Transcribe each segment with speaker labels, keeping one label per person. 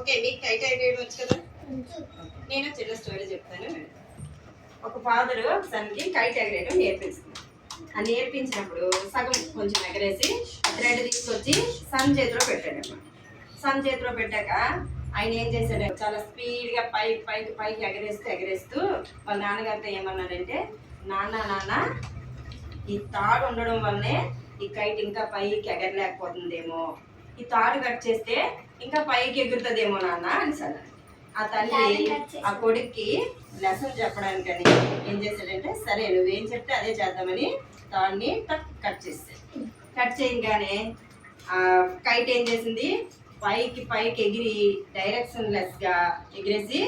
Speaker 1: Okay, మీకు kite ఎగరేయడం వచ్చు కదా. నేను చిన్న స్టోరీ చెప్తాను. ఒక ఫాదర్ సన్కి కైట్ ఎగరేయడం నేర్పిస్తుంది. ఆ నేర్పించినప్పుడు సగం కొంచెం ఎగరేసి థ్రెడ్ తీసుకొచ్చి సన్ చేతిలో పెట్టాడన్నమాట. సన్ చేతిలో పెట్టాక ఆయన ఏం చేశాడు, చాలా స్పీడ్గా పైకి ఎగరేస్తూ వాళ్ళ నాన్నగారితో ఏమన్నాడంటే, నాన్న ఈ తాడు ఉండడం వల్లనే ఈ కైట్ ఇంకా పైకి ఎగరలేకపోతుందేమో, ఈ తాడు కట్ చేస్తే ఇంకా పైకి ఎగురుతుందేమో నాన్న అని సరే. ఆ తల్లి ఆ కొడుక్కి లెసన్ చెప్పడానికని ఏం చేశాడంటే, సరే నువ్వేం చెప్తే అదే చేద్దామని తాడుని కట్ చేస్తాడు. కట్ చేయగానే ఆ కైట్ ఏం చేసింది, పైకి ఎగిరి డైరెక్షన్ లెస్ గా ఎగిరేసి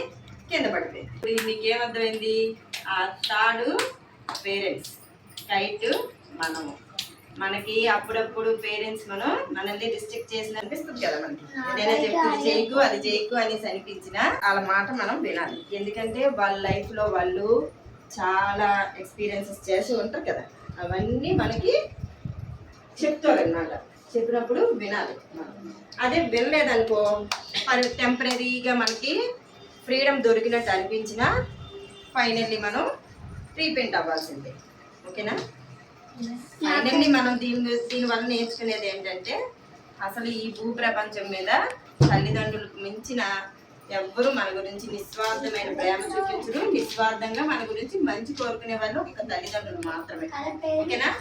Speaker 1: కింద పడిపోయింది. ఇప్పుడు మీకేమర్థమైంది, ఆ తాడు పేరెంట్స్, కైట్ మనము. మనకి అప్పుడప్పుడు పేరెంట్స్ మనల్ని రిస్ట్రిక్ట్ చేసిన అనిపిస్తుంది కదా, మనకి ఏదైనా చెప్తుంది చేయకు అది చేయకు అనేసి అనిపించిన వాళ్ళ మాట మనం వినాలి. ఎందుకంటే వాళ్ళ లైఫ్ లో వాళ్ళు చాలా ఎక్స్పీరియన్సెస్ చేసి ఉంటారు కదా, అవన్నీ మనకి చెప్తారు అన్నమాట. చెప్పినప్పుడు వినాలి. అదే వినలేదనుకో, టెంపరీగా మనకి ఫ్రీడమ్ దొరికినట్టు అనిపించినా ఫైనల్లీ మనం రీపెయింట్ అవ్వాల్సిందే. ఓకేనా? ఫైనల్లీ మనం దీనివల్ల నేర్చుకునేది ఏంటంటే, అసలు ఈ భూప్రపంచం మీద తల్లిదండ్రులకు మించిన ఎవ్వరూ మన గురించి నిస్వార్థమైన ప్రేమ చూపించరు. నిస్వార్థంగా మన గురించి మంచి కోరుకునే వాళ్ళు ఒక తల్లిదండ్రులు మాత్రమే. ఓకేనా?